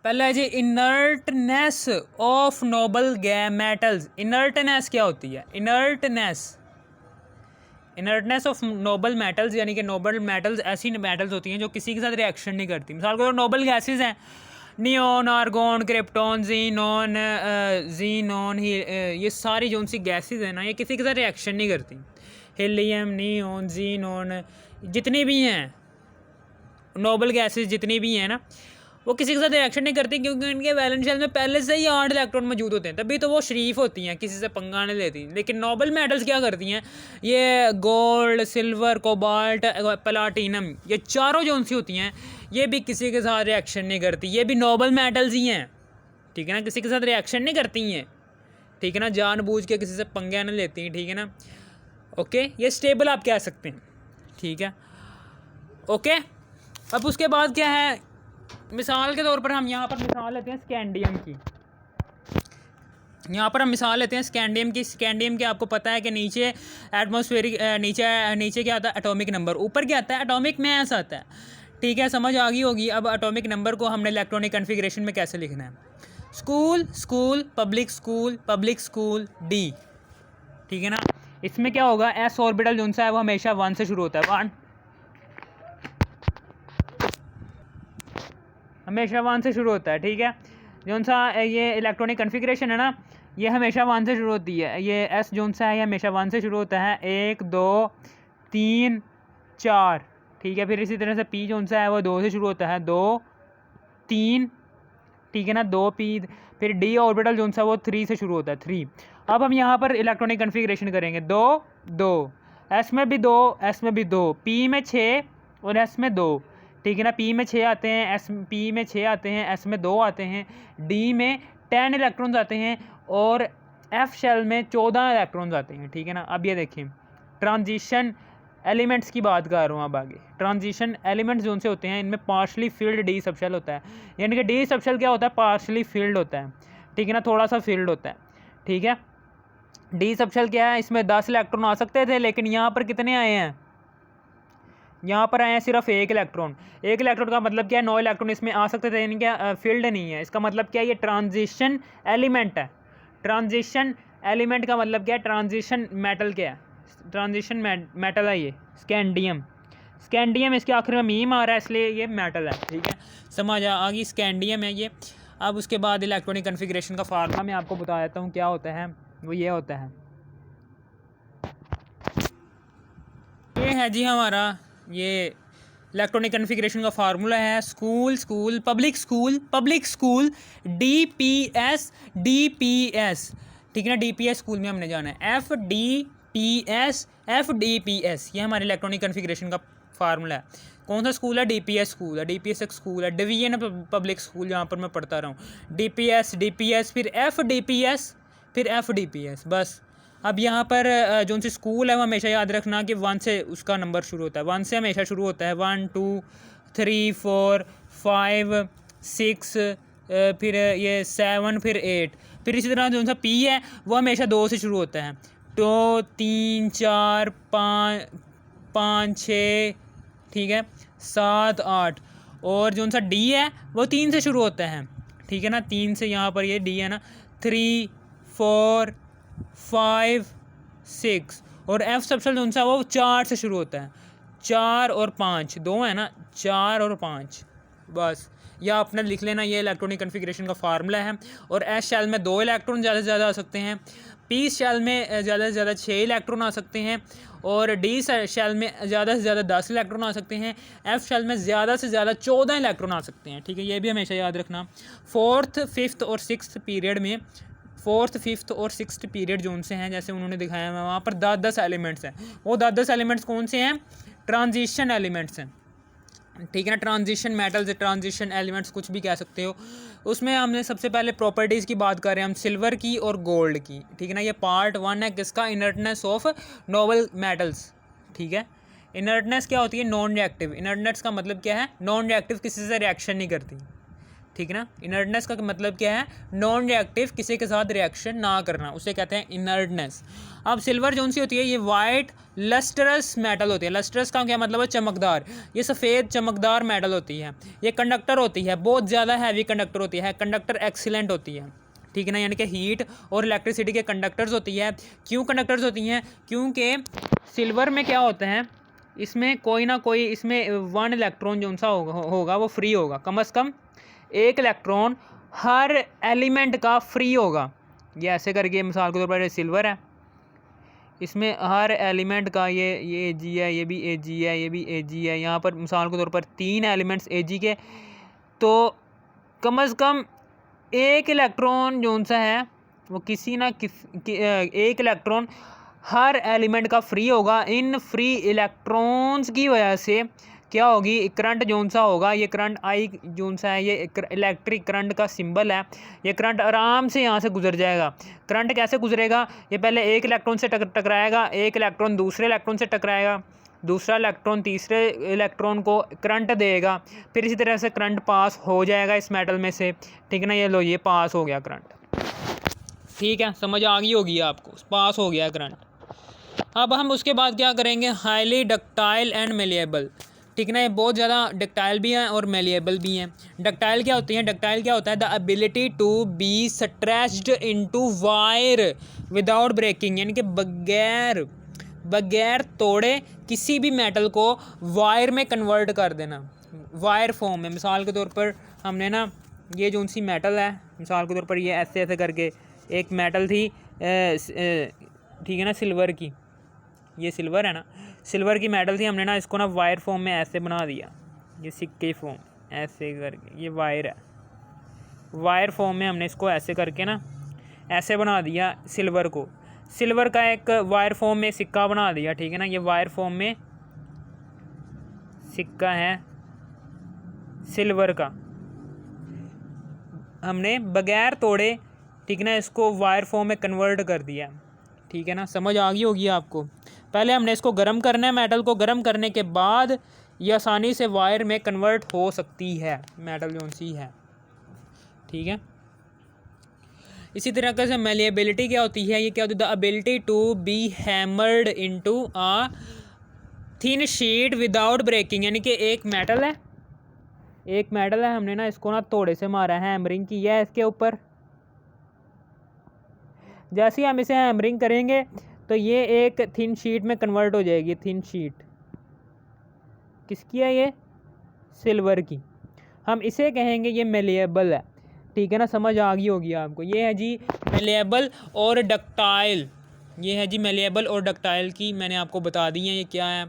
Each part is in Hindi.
पहला है जी inertness of noble metals. Inertness क्या होती है? इनर्टनेस ऑफ नोबल मेटल्स यानी कि नोबल मेटल्स ऐसी मेटल्स होती हैं जो किसी के साथ रिएक्शन नहीं करती। मिसाल को नोबल गैसेज हैं, नियोन, आर्गोन, क्रिप्टॉन, जीनोन ये सारी जो सी गैसेज हैं ना, ये किसी के साथ रिएक्शन नहीं करती। हीलियम, नियोन, जीनोन, जितनी भी हैं नोबल गैसेज जितनी भी हैं ना, वो किसी के साथ रिएक्शन नहीं करती क्योंकि इनके वैलेंस शेल में पहले से ही 8 इलेक्ट्रॉन मौजूद होते हैं, तभी तो वो शरीफ होती हैं, किसी से पंगा नहीं लेती। लेकिन नोबल मेटल्स क्या करती हैं? ये गोल्ड, सिल्वर, कोबाल्ट, प्लाटिनम, ये चारों जो सी होती हैं ये भी किसी के साथ रिएक्शन नहीं करती। ये भी नोबल मेटल्स ही हैं, ठीक है ना, किसी के साथ रिएक्शन नहीं करती हैं, ठीक है ना, जानबूझ के किसी से पंगे नहीं लेती हैं, ठीक है ना। ओके, ये स्टेबल आप कह सकते हैं, ठीक है। ओके, अब उसके बाद क्या है, मिसाल के तौर पर हम यहाँ पर मिसाल लेते हैं स्कैंडियम की। यहाँ पर हम मिसाल लेते हैं स्कैंडियम की। स्कैंडियम के आपको पता है कि नीचे एटमॉस्फेरिक, नीचे क्या आता है? Atomic number. ऊपर क्या आता है? एटॉमिक मास आता है, ठीक है, समझ आ गई होगी। अब एटॉमिक नंबर को हमने इलेक्ट्रॉनिक कन्फिग्रेशन में कैसे लिखना है? School, school, public school, public school, D, ठीक है ना। इसमें क्या होगा? एस ऑर्बिटल जो सा है वो हमेशा 1 से शुरू होता है, 1, हमेशा 1 से शुरू होता है, ठीक है। जो सा ये इलेक्ट्रॉनिक कन्फिग्रेशन है ना, ये हमेशा 1 से शुरू होती है। ये एस जो सा है ये हमेशा 1 से शुरू होता है, 1 2 3 4, ठीक है। फिर इसी तरह से पी जो सा है वो 2 से शुरू होता है, 2 3, ठीक है ना, 2 पी। फिर डी ऑर्बिटल जो सा वो 3 से शुरू होता है, 3। अब हम यहाँ पर इलेक्ट्रॉनिक कन्फिग्रेशन करेंगे, 2 2, एस में भी 2, एस में भी 2, पी में 6 और एस में 2, ठीक है ना। पी में 6 आते हैं, एस पी में 6 आते हैं, एस में 2 आते हैं, डी में 10 इलेक्ट्रॉन्स आते हैं और एफ शेल में 14 इलेक्ट्रॉन्स आते हैं, ठीक है ना। अब ये देखें, ट्रांजिशन एलिमेंट्स की बात कर रहा हूँ अब आगे। ट्रांजिशन एलिमेंट्स जो से होते हैं इनमें पार्शली फील्ड डी सबशेल होता है, यानी कि डी सबशेल क्या होता है? पार्शली फील्ड होता है, ठीक है ना, थोड़ा सा फील्ड होता है, ठीक है। डी सबशेल क्या है? इसमें 10 इलेक्ट्रॉन आ सकते थे, लेकिन यहाँ पर कितने आए हैं? यहाँ पर आए हैं सिर्फ 1 इलेक्ट्रॉन। 1 इलेक्ट्रॉन का मतलब क्या है? 9 इलेक्ट्रॉन इसमें आ सकते थे, यानी क्या फील्ड नहीं है। इसका मतलब क्या है? ये ट्रांजिशन एलिमेंट है। ट्रांजिशन एलिमेंट का मतलब क्या है? ट्रांजिशन मेटल क्या है? ट्रांजिशन मेटल है ये स्कैंडियम। स्कैंडियम इसके आखिर में मीम आ रहा है, इसलिए ये मेटल है, ठीक है, समझ आ गई। स्कैंडियम है ये। अब उसके बाद इलेक्ट्रॉनिक कन्फिग्रेशन का फार्मूला मैं आपको बता देता हूँ क्या होता है। वो ये होता है, ये है जी हमारा ये इलेक्ट्रॉनिक कन्फिग्रेशन का फार्मूला है। School, school, public school, public school, DPS, DPS, ठीक है ना। DPS स्कूल में हमने जाना है, FDPS, FDPS, ये हमारे इलेक्ट्रॉनिक कन्फिग्रेशन का फार्मूला है। कौन सा स्कूल है? DPS स्कूल है। DPS एक स्कूल है, डिवीजन पब्लिक स्कूल, जहाँ पर मैं पढ़ता रहा हूँ। DPS, DPS, फिर FDPS, फिर FDPS, बस। अब यहाँ पर जो सी स्कूल है वो हमेशा याद रखना कि 1 से उसका नंबर शुरू होता है, 1 से हमेशा शुरू होता है, 1 2 3 4 5 6, फिर ये 7, फिर 8। फिर इसी तरह जो सा पी है वो हमेशा 2 से शुरू होता है, 2 3 4 5 6, ठीक है, 7 8। और जो सा डी है वो 3 से शुरू होता है, ठीक है ना, 3 से। यहाँ पर ये डी है ना, 3 4 5 6। और एफ सबशेल जो सा वो 4 से शुरू होता है, 4 और 5, 2 है ना, 4 और 5, बस। या आपने लिख लेना, ये इलेक्ट्रॉनिक कन्फिग्रेशन का फार्मूला है। और एस शेल में 2 इलेक्ट्रॉन ज़्यादा से ज़्यादा आ सकते हैं, पी शेल में ज़्यादा से ज़्यादा 6 इलेक्ट्रॉन आ सकते हैं, और डी शेल में ज़्यादा से ज़्यादा 10 इलेक्ट्रॉन आ सकते हैं, एफ शेल में ज़्यादा से ज़्यादा 14 इलेक्ट्रॉन आ सकते हैं, ठीक है, ये भी हमेशा याद रखना। 4th 5th और 6th पीरियड में, 4th 5th और 6th पीरियड जो उनसे हैं, जैसे उन्होंने दिखाया है वहाँ पर 10-10 एलिमेंट्स हैं। वो 10-10 एलिमेंट्स कौन से हैं? ट्रांजिशन एलिमेंट्स हैं, ठीक है ना। ट्रांजिशन मेटल्स, ट्रांजिशन एलिमेंट्स, कुछ भी कह सकते हो। उसमें हमने सबसे पहले प्रॉपर्टीज़ की बात कर रहे हैं हम, सिल्वर की और गोल्ड की, ठीक है ना। ये पार्ट 1 है किसका? इनर्टनेस ऑफ नोबल मेटल्स, ठीक है। इनर्टनेस क्या होती है? Non reactive. इनर्टनेस का मतलब क्या है? नॉन रिएक्टिव, किसी से रिएक्शन नहीं करती, ठीक है ना। इनर्टनेस का मतलब क्या है, नॉन रिएक्टिव, किसी के साथ रिएक्शन ना करना, उसे कहते हैं इनर्टनेस। अब सिल्वर जो सी होती है ये वाइट लस्टरस मेटल होती है। लस्टरस का क्या मतलब है, चमकदार। ये सफ़ेद चमकदार मेटल होती है। ये कंडक्टर होती है, बहुत ज़्यादा हैवी कंडक्टर होती है, कंडक्टर एक्सीलेंट होती है, ठीक है ना, यानी कि हीट और इलेक्ट्रिसिटी के कंडक्टर्स होती है। क्यों कंडक्टर्स होती हैं, क्योंकि सिल्वर में क्या होता है, इसमें कोई ना कोई, इसमें 1 इलेक्ट्रॉन जो सा होगा वो फ्री होगा, कम से कम 1 इलेक्ट्रॉन हर एलिमेंट का फ्री होगा। ये ऐसे करके मिसाल के तौर पर सिल्वर है, इसमें हर एलिमेंट का ये Ag है, ये भी Ag है, ये भी Ag है, यहाँ पर मिसाल के तौर पर 3 एलिमेंट्स Ag के, तो कम से कम 1 इलेक्ट्रॉन जो सा है वो किसी ना किसी 1 इलेक्ट्रॉन हर एलिमेंट का फ्री होगा। इन फ्री इलेक्ट्रॉन्स की वजह से क्या होगी, करंट जोन सा होगा, ये करंट आई जोन सा है, ये इलेक्ट्रिक करंट का सिंबल है। ये करंट आराम से यहाँ से गुजर जाएगा। करंट कैसे गुजरेगा, ये पहले 1 इलेक्ट्रॉन से टकराएगा, 1 इलेक्ट्रॉन दूसरे इलेक्ट्रॉन से टकराएगा, दूसरा इलेक्ट्रॉन तीसरे इलेक्ट्रॉन को करंट देगा, फिर इसी तरह से करंट पास हो जाएगा इस मेटल में से, ठीक है ना। ये लो, ये पास हो गया करंट, ठीक है, समझ आ गई होगी आपको, पास हो गया करंट। अब हम उसके बाद क्या करेंगे, हाईली डक्टाइल एंड मेलिएबल, ठीक है ना। ये बहुत ज़्यादा डक्टाइल भी हैं और मेलिएबल भी हैं। डक्टाइल क्या होती हैं, डक्टाइल क्या होता है, the ability to be stretched into wire without breaking, यानी कि बगैर तोड़े किसी भी मेटल को वायर में कन्वर्ट कर देना, वायर फॉर्म में। मिसाल के तौर पर हमने ना, ये जो सी मेटल है, मिसाल के तौर पर ये ऐसे ऐसे करके एक मेटल थी, ठीक है ना, सिल्वर की, ये सिल्वर है ना, सिल्वर की मेटल थी, हमने ना इसको ना वायर फॉर्म में ऐसे बना दिया, ये सिक्के फॉर्म ऐसे करके, ये वायर है, वायर फॉर्म में हमने इसको ऐसे करके ना ऐसे बना दिया सिल्वर को, सिल्वर का एक वायर फॉर्म में सिक्का बना दिया, ठीक है ना। ये वायर फॉर्म में सिक्का है सिल्वर का, हमने बगैर तोड़े, ठीक है ना, इसको वायर फॉर्म में कन्वर्ट कर दिया, ठीक है ना। समझ आ गई होगी आपको। पहले हमने इसको गर्म करना है, मेटल को गर्म करने के बाद ये आसानी से वायर में कन्वर्ट हो सकती है, मेटल जो सी है, ठीक है। इसी तरह से मेलिएबिलिटी क्या होती है, ये क्या होती है, the ability to be hammered into a thin sheet without breaking, यानी कि एक मेटल है, हमने ना इसको ना थोड़े से मारा है, हैमरिंग की है इसके ऊपर, जैसे ही हम इसे हैमरिंग करेंगे तो ये एक थिन शीट में कन्वर्ट हो जाएगी। थिन शीट किसकी है, ये सिल्वर की, हम इसे कहेंगे ये मेलिएबल है, ठीक है ना। समझ आ गई होगी आपको। ये है जी मेलिएबल और डक्टाइल, ये है जी मेलिएबल और डक्टाइल की मैंने आपको बता दी है ये क्या है।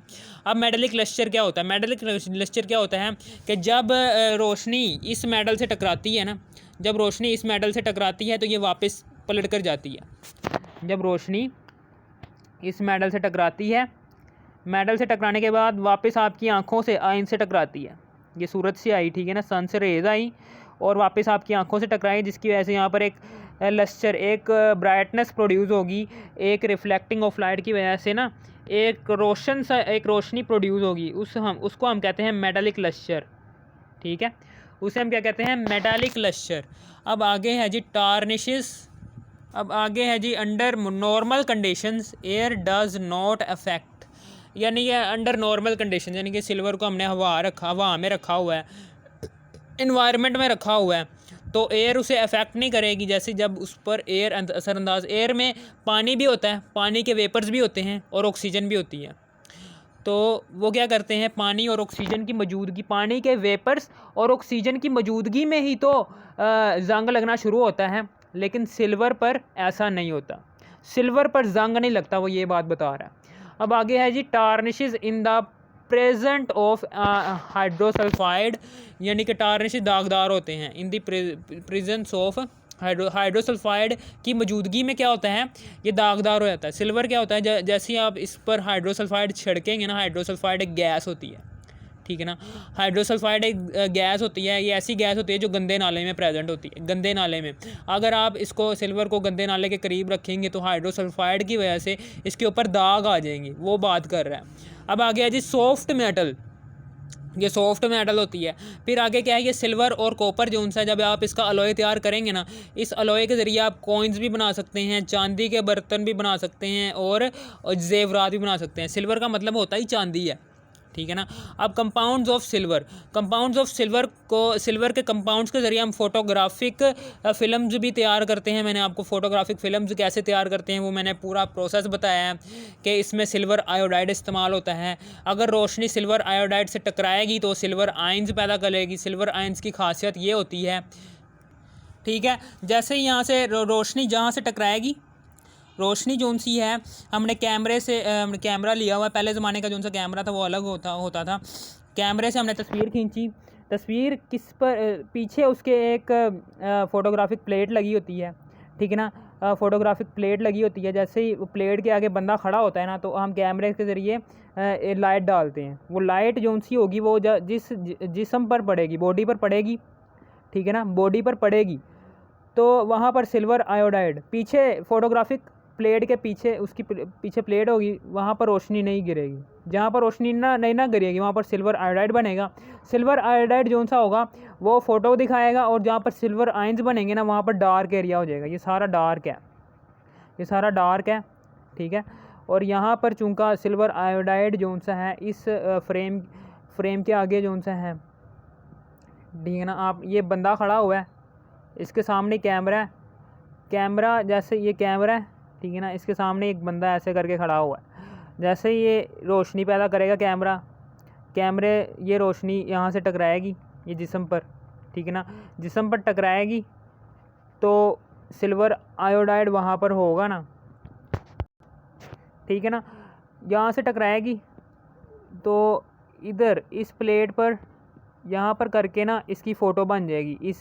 अब मेटालिक लस्टर क्या होता है, मेटालिक लस्टर क्या होता है कि जब रोशनी इस मेटल से टकराती है ना, जब रोशनी इस मेटल से टकराती है तो ये वापस पलट कर जाती है। जब रोशनी इस मेटल से टकराती है, मेटल से टकराने के बाद वापस आपकी आंखों से आइन से टकराती है, ये सूरज से आई, ठीक है ना, सन से रेज आई और वापस आपकी आंखों से टकराई, जिसकी वजह से यहाँ पर एक लस्टर, एक ब्राइटनेस प्रोड्यूस होगी, एक रिफ्लेक्टिंग ऑफ लाइट की वजह से ना एक रोशनी प्रोड्यूस होगी, उसको हम कहते हैं मेटालिक लस्टर, ठीक है, उसे हम क्या कहते हैं, मेटालिक लस्टर। अब आगे है जी टार्निशेस, अब आगे है जी under normal conditions air does not affect, यानी ये अंडर नॉर्मल कंडीशन, यानी कि सिल्वर को हमने हवा में रखा हुआ है, इन्वायरमेंट में रखा हुआ है, तो एयर उसे अफेक्ट नहीं करेगी। जैसे जब उस पर एयर असरअंदाज, एयर में पानी भी होता है, पानी के वेपर्स भी होते हैं और ऑक्सीजन भी होती है, तो वो क्या करते हैं, पानी और ऑक्सीजन की मौजूदगी, पानी के वेपर्स और ऑक्सीजन की मौजूदगी में ही तो जंग लगना शुरू होता है, लेकिन सिल्वर पर ऐसा नहीं होता, सिल्वर पर जंग नहीं लगता, वो ये बात बता रहा है। अब आगे है जी tarnishes in the present of hydrosulphide, यानी कि टार्निश दागदार होते हैं, in the presence of hydrosulphide की मौजूदगी में क्या होता है, ये दागदार हो जाता है। सिल्वर क्या होता है, जैसे ही आप इस पर हाइड्रोसल्फाइड छिड़केंगे ना, हाइड्रोसल्फाइड एक गैस होती है, ठीक है ना, हाइड्रोसल्फाइड एक गैस होती है, ये ऐसी गैस होती है जो गंदे नाले में प्रेजेंट होती है, गंदे नाले में। अगर आप इसको सिल्वर को गंदे नाले के करीब रखेंगे तो हाइड्रोसल्फाइड की वजह से इसके ऊपर दाग आ जाएंगे, वो बात कर रहा है। अब आ गया जी सॉफ्ट मेटल, ये सॉफ्ट मेटल होती है। फिर आगे क्या है, ये सिल्वर और कॉपर जो सा, जब आप इसका अलॉय तैयार करेंगे ना, इस अलॉय के ज़रिए आप कॉइन्स भी बना सकते हैं, चांदी के बर्तन भी बना सकते हैं और जेवरात भी बना सकते हैं। सिल्वर का मतलब होता ही चांदी है, ठीक है ना। अब कंपाउंड्स ऑफ सिल्वर को, सिल्वर के कंपाउंड्स के ज़रिए हम फोटोग्राफिक फ़िल्म्स भी तैयार करते हैं। मैंने आपको फ़ोटोग्राफिक फ़िल्म्स कैसे तैयार करते हैं वो मैंने पूरा प्रोसेस बताया है कि इसमें सिल्वर आयोडाइड इस्तेमाल होता है। अगर रोशनी सिल्वर आयोडाइड से टकराएगी तो सिल्वर आयंस पैदा करेगी। सिल्वर आयंस की खासियत ये होती है, ठीक है, जैसे ही यहाँ से रोशनी जहाँ से टकराएगी, रोशनी जो सी है, हमने कैमरे से कैमरा लिया हुआ है, पहले ज़माने का जो सा कैमरा था वो अलग होता था। कैमरे से हमने तस्वीर खींची, तस्वीर किस पर, पीछे उसके एक फ़ोटोग्राफिक प्लेट लगी होती है, ठीक है ना, फ़ोटोग्राफिक प्लेट लगी होती है। जैसे ही प्लेट के आगे बंदा खड़ा होता है ना, तो हम कैमरे के ज़रिए लाइट डालते हैं। वो लाइट जो सी होगी वो जिस जिस्म पर पड़ेगी, बॉडी पर पड़ेगी, ठीक है ना, बॉडी पर पड़ेगी, तो वहाँ पर सिल्वर आयोडाइड, पीछे फ़ोटोग्राफिक प्लेट के पीछे, उसकी पीछे प्लेट होगी, वहाँ पर रोशनी नहीं गिरेगी। जहाँ पर रोशनी नहीं गिरेगी वहाँ पर सिल्वर आयोडाइड बनेगा। सिल्वर आयोडाइड जो सा होगा वो फ़ोटो दिखाएगा, और जहाँ पर सिल्वर आयंस बनेंगे ना वहाँ पर डार्क एरिया हो जाएगा। ये सारा डार्क है, ये सारा डार्क है, ठीक है। और यहाँ पर चूँकि सिल्वर आयोडाइड जो सा है इस फ्रेम के आगे जो सा है, ठीक है ना, आप, ये बंदा खड़ा हुआ है, इसके सामने कैमरा है, कैमरा जैसे ये कैमरा है, ठीक है ना, इसके सामने एक बंदा ऐसे करके खड़ा हुआ है। जैसे ये रोशनी पैदा करेगा कैमरे ये रोशनी यहाँ से टकराएगी ये जिस्म पर, ठीक है ना, जिस्म पर टकराएगी तो सिल्वर आयोडाइड वहाँ पर होगा ना, ठीक है ना, यहाँ से टकराएगी तो इधर इस प्लेट पर यहाँ पर करके ना इसकी फ़ोटो बन जाएगी,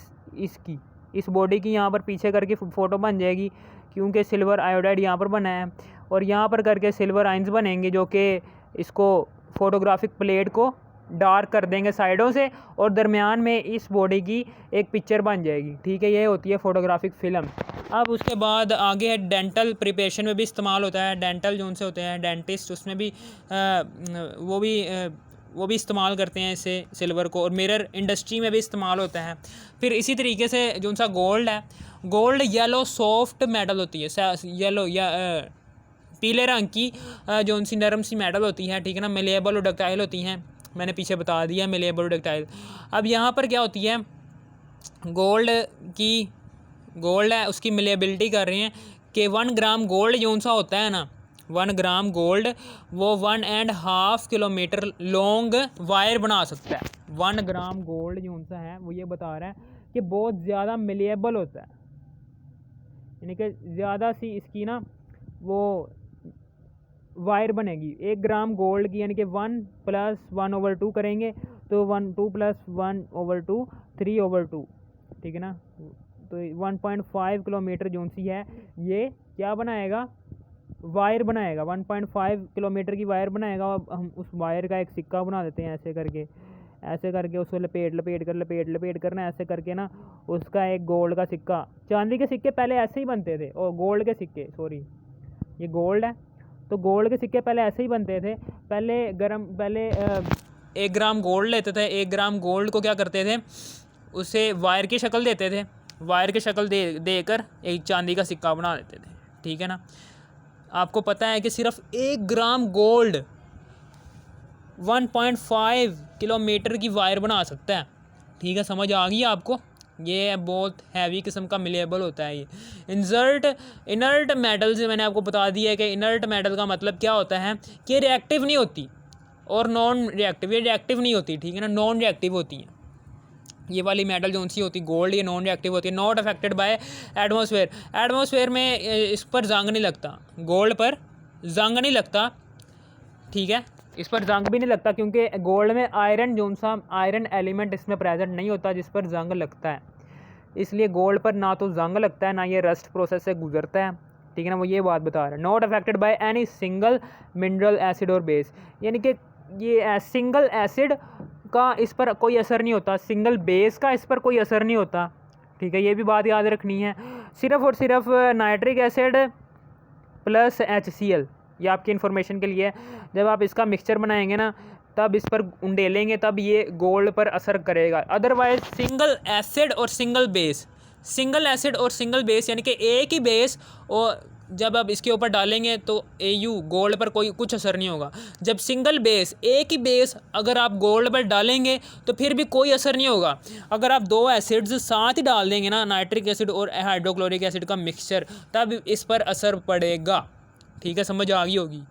इस बॉडी की यहाँ पर पीछे करके फ़ोटो बन जाएगी, क्योंकि सिल्वर आयोडाइड यहाँ पर बना है। और यहाँ पर करके सिल्वर आयंस बनेंगे जो कि इसको फ़ोटोग्राफिक प्लेट को डार्क कर देंगे साइडों से, और दरमियान में इस बॉडी की एक पिक्चर बन जाएगी, ठीक है। ये होती है फ़ोटोग्राफिक फ़िल्म। अब उसके बाद आगे है डेंटल प्रिपरेशन में भी इस्तेमाल होता है। डेंटल जो से होते हैं डेंटिस्ट, उसमें भी वो भी इस्तेमाल करते हैं इसे, सिल्वर को। और मिरर इंडस्ट्री में भी इस्तेमाल होता है। फिर इसी तरीके से जो सा गोल्ड है, गोल्ड येलो सॉफ्ट मेटल होती है, येलो या पीले रंग की जो सी नरम सी मेटल होती है, ठीक है ना, मेलेबल और डक्टाइल होती हैं। मैंने पीछे बता दिया मेलेबल और डक्टाइल। अब यहाँ पर क्या होती है, गोल्ड है, उसकी मिलेबिलिटी कर रहे हैं कि 1 ग्राम गोल्ड जो सा होता है ना, 1 ग्राम गोल्ड वो 1.5 किलोमीटर लॉन्ग वायर बना सकता है। 1 ग्राम गोल्ड जो सा है वो ये बता रहा है कि बहुत ज़्यादा मिलेबल होता है, यानी कि ज़्यादा सी इसकी ना वो वायर बनेगी 1 ग्राम गोल्ड की, यानी कि 1 + 1/2 करेंगे तो 2 + 1/2 3/2, ठीक है ना। तो 1.5 किलोमीटर जो सी है ये क्या बनाएगा, वायर बनाएगा, 1.5 किलोमीटर की वायर बनाएगा। अब हम उस वायर का एक सिक्का बना देते हैं, ऐसे करके उसको लपेट करना, ऐसे करके ना उसका एक गोल्ड का सिक्का। चांदी के सिक्के पहले ऐसे ही बनते थे, और गोल्ड के सिक्के, सॉरी ये गोल्ड है, तो गोल्ड के सिक्के पहले ऐसे ही बनते थे। पहले 1 ग्राम गोल्ड लेते थे, 1 ग्राम गोल्ड को क्या करते थे, उसे वायर की शक्ल देते थे, वायर की शक्ल देकर एक चांदी का सिक्का बना देते थे, ठीक है ना। आपको पता है कि सिर्फ 1 ग्राम गोल्ड 1.5 किलोमीटर की वायर बना सकता है, ठीक है, समझ आ गई आपको। ये बहुत हैवी किस्म का मिलेबल होता है ये। इनर्ट मेटल से मैंने आपको बता दिया है कि इनर्ट मेटल का मतलब क्या होता है कि रिएक्टिव नहीं होती, और नॉन रिएक्टिव, ये रिएक्टिव नहीं होती, ठीक है ना, नॉन रिएक्टिव होती हैं। ये वाली मेटल जो सी होती गोल्ड, ये नॉन रिएक्टिव होती है। नॉट अफेक्टेड बाय एटमॉस्फेयर में इस पर जंग नहीं लगता, गोल्ड पर जंग नहीं लगता, ठीक है, इस पर जंग भी नहीं लगता, क्योंकि गोल्ड में आयरन एलिमेंट इसमें प्रेजेंट नहीं होता जिस पर जंग लगता है। इसलिए गोल्ड पर ना तो जंग लगता है, ना ये रस्ट प्रोसेस से गुजरता है, ठीक है ना, वो ये बात बता रहा है। Not affected by any single mineral acid और बेस, यानी कि ये सिंगल एसिड का इस पर कोई असर नहीं होता, सिंगल बेस का इस पर कोई असर नहीं होता, ठीक है, ये भी बात याद रखनी है। सिर्फ और सिर्फ नाइट्रिक एसिड प्लस HCl, ये आपकी इन्फॉर्मेशन के लिए। जब आप इसका मिक्सचर बनाएंगे ना तब इस पर उंडेलेंगे तब ये गोल्ड पर असर करेगा। अदरवाइज सिंगल एसिड और सिंगल बेस, सिंगल एसिड और सिंगल बेस यानी कि एक ही बेस और जब आप इसके ऊपर डालेंगे तो AU गोल्ड पर कोई कुछ असर नहीं होगा। जब सिंगल बेस, एक ही बेस अगर आप गोल्ड पर डालेंगे तो फिर भी कोई असर नहीं होगा। अगर आप दो एसिड्स साथ ही डाल देंगे ना, नाइट्रिक एसिड और हाइड्रोक्लोरिक एसिड का मिक्सचर, तब इस पर असर पड़ेगा। ठीक है, समझ आ गई होगी।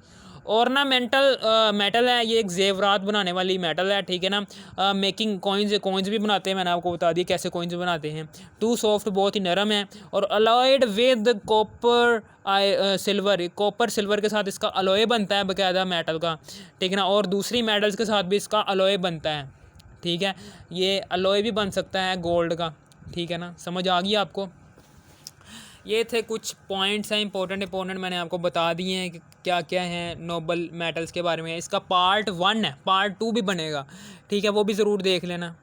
ऑर्नामेंटल मेटल है, ये एक जेवरात बनाने वाली मेटल है। ठीक है ना। मेकिंग कॉइन्स भी बनाते हैं, मैंने आपको बता दिया कैसे कॉइन्स बनाते हैं। टू सॉफ्ट, बहुत ही नरम है। और alloyed with copper silver, copper silver के साथ इसका अलॉय बनता है बाकायदा मेटल का। ठीक है ना। और दूसरी मेटल्स के साथ भी इसका अलॉय बनता है। ठीक है, ये अलॉय भी बन सकता है गोल्ड का। ठीक है ना, समझ आ गई आपको। ये थे कुछ पॉइंट्स हैं इंपॉर्टेंट मैंने आपको बता दिए हैं कि क्या क्या है नोबल मेटल्स के बारे में। इसका पार्ट 1 है, पार्ट 2 भी बनेगा। ठीक है, वो भी ज़रूर देख लेना।